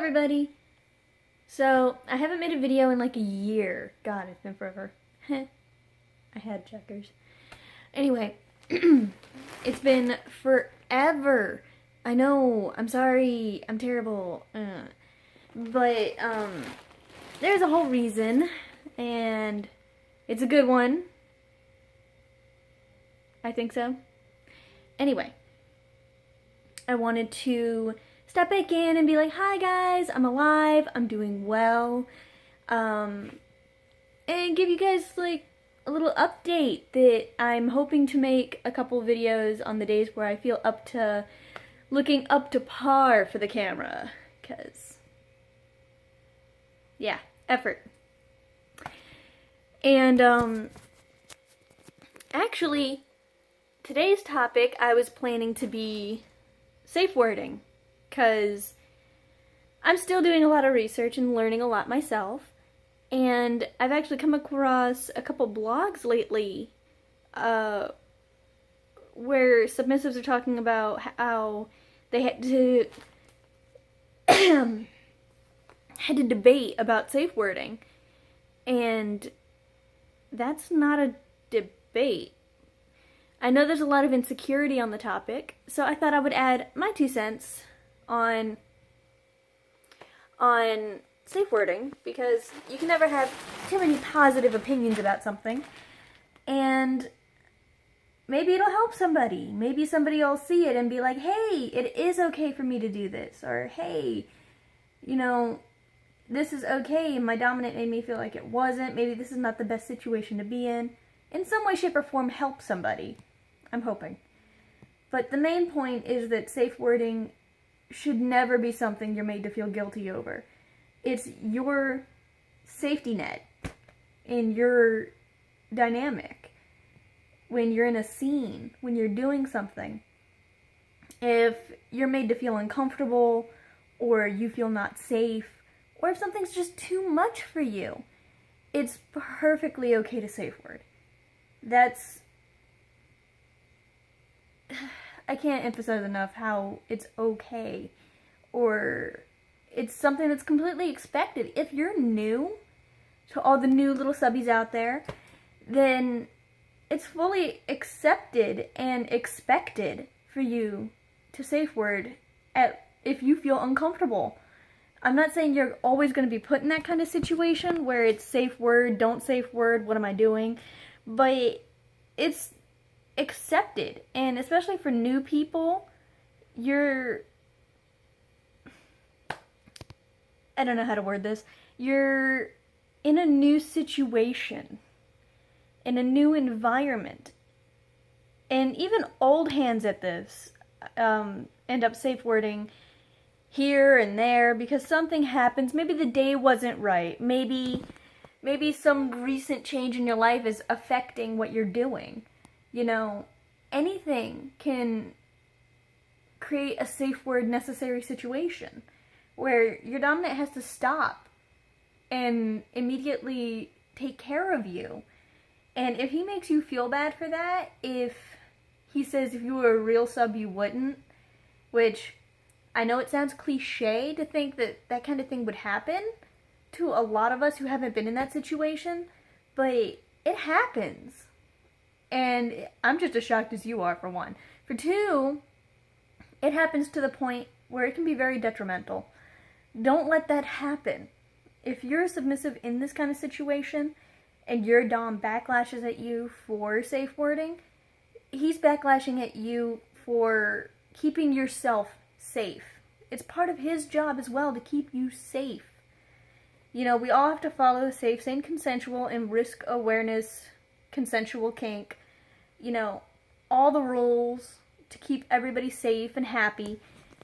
everybody! So, I haven't made a video in like a year. God, it's been forever. I had checkers. Anyway, it's been forever. I know, I'm sorry, I'm terrible. But, there's a whole reason, and it's a good one. I think so. Anyway, I wanted to step back in and be like, hi guys, I'm alive, I'm doing well, and give you guys like a little update that I'm hoping to make a couple videos on the days where I feel looking up to par for the camera, because, yeah, effort. And, actually, today's topic I was planning to be safe wording, because I'm still doing a lot of research and learning a lot myself, and I've actually come across a couple blogs lately where submissives are talking about how they had to debate about safe wording, and that's not a debate. I know there's a lot of insecurity on the topic, so I thought I would add my 2 cents on safe wording, because you can never have too many positive opinions about something, and maybe it'll help somebody. Maybe somebody will see it and be like, hey, it is okay for me to do this, or hey, you know, this is okay, my dominant made me feel like it wasn't, maybe this is not the best situation to be in some way, shape, or form help somebody. I'm hoping. But the main point is that safe wording should never be something you're made to feel guilty over. It's your safety net in your dynamic. When you're in a scene, when you're doing something, if you're made to feel uncomfortable, or you feel not safe, or if something's just too much for you, it's perfectly okay to safe word. I can't emphasize enough how it's okay, or it's something that's completely expected. If you're new, to all the new little subbies out there, then it's fully accepted and expected for you to safe word if you feel uncomfortable. I'm not saying you're always going to be put in that kind of situation where it's safe word, don't safe word, what am I doing? But it's accepted, and especially for new people, I don't know how to word this, you're in a new situation, in a new environment, and even old hands at this end up safe wording here and there because something happens. Maybe the day wasn't right, maybe some recent change in your life is affecting what you're doing. You know, anything can create a safe word necessary situation where your dominant has to stop and immediately take care of you. And if he makes you feel bad for that, if he says if you were a real sub you wouldn't, which I know it sounds cliche to think that that kind of thing would happen to a lot of us who haven't been in that situation, but it happens. And I'm just as shocked as you are, for one. For two, it happens to the point where it can be very detrimental. Don't let that happen. If you're submissive in this kind of situation, and your dom backlashes at you for safe wording, he's backlashing at you for keeping yourself safe. It's part of his job as well to keep you safe. You know, we all have to follow safe, sane, consensual, and risk awareness consensual kink, you know, all the rules to keep everybody safe and happy.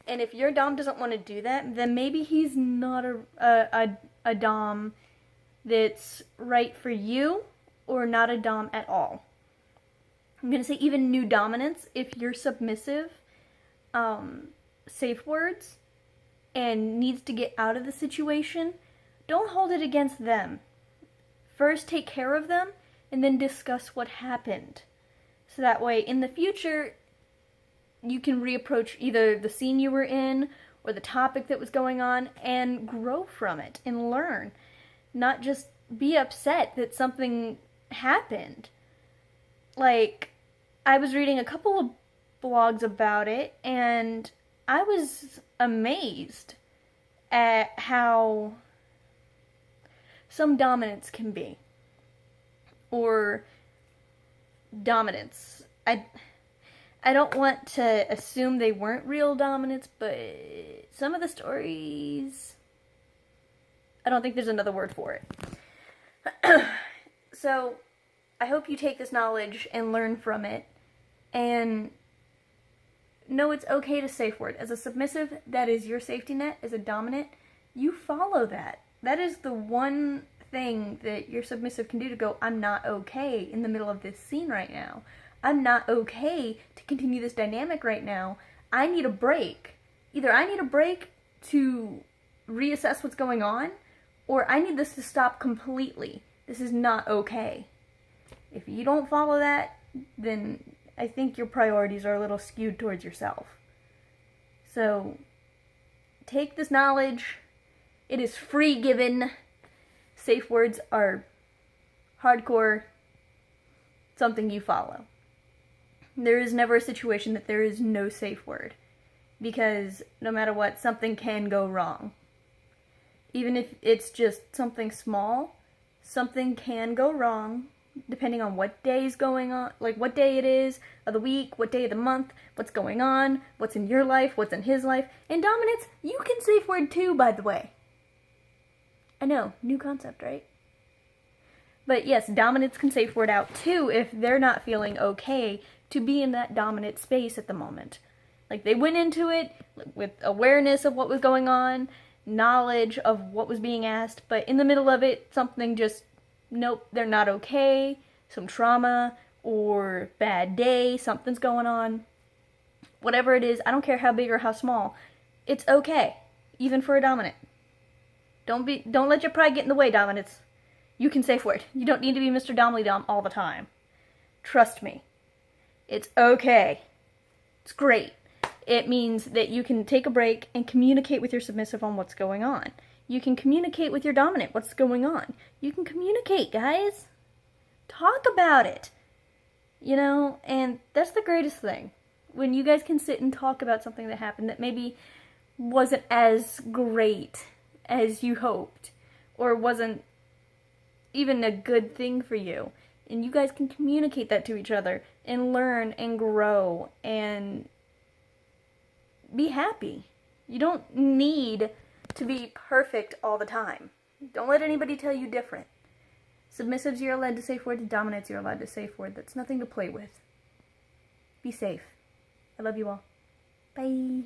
And if your dom doesn't want to do that, then maybe he's not a dom that's right for you, or not a dom at all. I'm going to say even new dominants, if you're submissive, safe words, and needs to get out of the situation, don't hold it against them. First take care of them, and then discuss what happened. So that way, in the future, you can reapproach either the scene you were in, or the topic that was going on and grow from it and learn. Not just be upset that something happened. Like, I was reading a couple of blogs about it, and I was amazed at how some dominance can be. Or dominance. I don't want to assume they weren't real dominance, but some of the stories, I don't think there's another word for it. So, I hope you take this knowledge and learn from it, and know it's okay to safe word. As a submissive, that is your safety net. As a dominant, you follow that. That is the one thing that your submissive can do to go, I'm not okay in the middle of this scene right now. I'm not okay to continue this dynamic right now. I need a break. Either I need a break to reassess what's going on, or I need this to stop completely. This is not okay. If you don't follow that, then I think your priorities are a little skewed towards yourself. So, take this knowledge. It is free given. Safe words are hardcore, something you follow. There is never a situation that there is no safe word, because no matter what, something can go wrong. Even if it's just something small, something can go wrong, depending on what day is going on, like what day it is of the week, what day of the month, what's going on, what's in your life, what's in his life. And dominance, you can safe word too, by the way. I know, new concept, right? But yes, dominants can safe word out too if they're not feeling okay to be in that dominant space at the moment. Like, they went into it with awareness of what was going on, knowledge of what was being asked, but in the middle of it, something just, nope, they're not okay, some trauma, or bad day, something's going on. Whatever it is, I don't care how big or how small, it's okay, even for a dominant. Don't let your pride get in the way, dominants. You can safe word. You don't need to be Mr. Domly Dom all the time. Trust me. It's okay. It's great. It means that you can take a break and communicate with your submissive on what's going on. You can communicate with your dominant what's going on. You can communicate, guys. Talk about it. You know, and that's the greatest thing. When you guys can sit and talk about something that happened that maybe wasn't as great as you hoped, or wasn't even a good thing for you. And you guys can communicate that to each other and learn and grow and be happy. You don't need to be perfect all the time. Don't let anybody tell you different. Submissives, you're allowed to safe word. Dominants, you're allowed to safe word. That's nothing to play with. Be safe. I love you all. Bye.